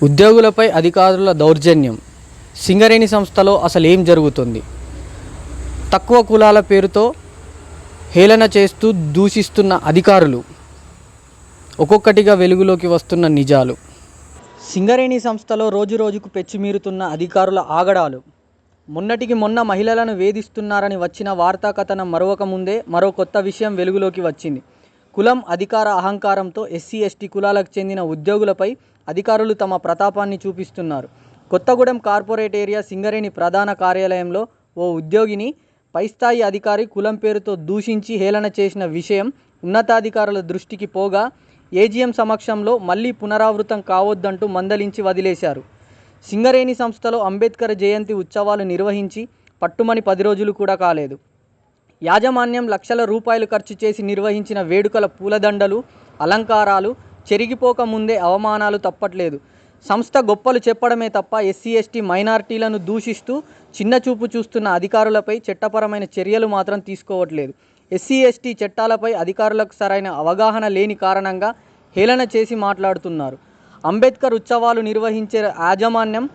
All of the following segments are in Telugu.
ఉద్యోగులపై అధికారుల దౌర్జన్యం. సింగరేణి సంస్థలో అసలు ఏం జరుగుతుంది? తక్కువ కులాల పేరుతో హేళన చేస్తూ దూషిస్తున్న అధికారులు. ఒక్కొక్కటిగా వెలుగులోకి వస్తున్న నిజాలు. సింగరేణి సంస్థలో రోజురోజుకు పెచ్చిమీరుతున్న అధికారుల ఆగడాలు. మొన్నటికి మొన్న మహిళలను వేధిస్తున్నారని వచ్చిన వార్తా కథనం మరొక ముందే మరో కొత్త విషయం వెలుగులోకి వచ్చింది. కులం, అధికార అహంకారంతో ఎస్సీ, ఎస్టీ కులాలకు చెందిన ఉద్యోగులపై అధికారులు తమ ప్రతాపాన్ని చూపిస్తున్నారు. కొత్తగూడెం కార్పొరేట్ ఏరియా సింగరేణి ప్రధాన కార్యాలయంలో ఓ ఉద్యోగిని పైస్థాయి అధికారి కులం పేరుతో దూషించి హేళన చేసిన విషయం ఉన్నతాధికారుల దృష్టికి పోగా ఏజీఎం సమక్షంలో మళ్లీ పునరావృతం కావొద్దంటూ మందలించి వదిలేశారు. సింగరేణి సంస్థలో అంబేద్కర్ జయంతి ఉత్సవాలు నిర్వహించి పట్టుమని 10 రోజులు కూడా కాలేదు. యాజమాన్యం లక్షల రూపాయలు ఖర్చు చేసి నిర్వహించిన వేడుకల పూలదండలు, అలంకారాలు చెరిగిపోక ముందే అవమానాలు తప్పట్లేదు. సంస్థ గొప్పలు చెప్పడమే తప్ప ఎస్సీ, ఎస్టీ, మైనారిటీలను దూషిస్తూ చిన్నచూపు చూస్తున్న అధికారులపై చట్టపరమైన చర్యలు మాత్రం తీసుకోవట్లేదు. ఎస్సీ, ఎస్టీ చట్టాలపై అధికారులకు సరైన అవగాహన లేని కారణంగా హేళన చేసి మాట్లాడుతున్నారు. అంబేద్కర్ ఉత్సవాలు నిర్వహించే యాజమాన్యం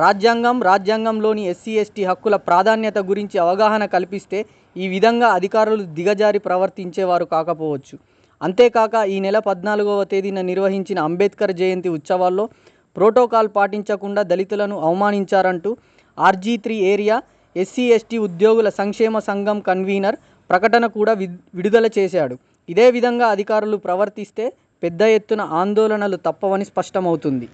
రాజ్యాంగంలోని ఎస్సీ, ఎస్టీ హక్కుల ప్రాధాన్యత గురించి అవగాహన కల్పిస్తే ఈ విధంగా అధికారులు దిగజారి ప్రవర్తించేవారు కాకపోవచ్చు. అంతేకాక ఈ నెల 14వ తేదీన నిర్వహించిన అంబేద్కర్ జయంతి ఉత్సవాల్లో ప్రోటోకాల్ పాటించకుండా దళితులను అవమానించారంటూ RG3 ఏరియా ఎస్సీ, ఎస్టీ ఉద్యోగుల సంక్షేమ సంఘం కన్వీనర్ ప్రకటన కూడా విడుదల చేశాడు. ఇదే విధంగా అధికారులు ప్రవర్తిస్తే పెద్ద ఎత్తున ఆందోళనలు తప్పవని స్పష్టమవుతుంది.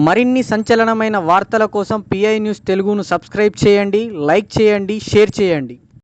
మరిన్ని సంచలనమైన వార్తల కోసం PI న్యూస్ తెలుగును సబ్స్క్రైబ్ చేయండి, లైక్ చేయండి, షేర్ చేయండి.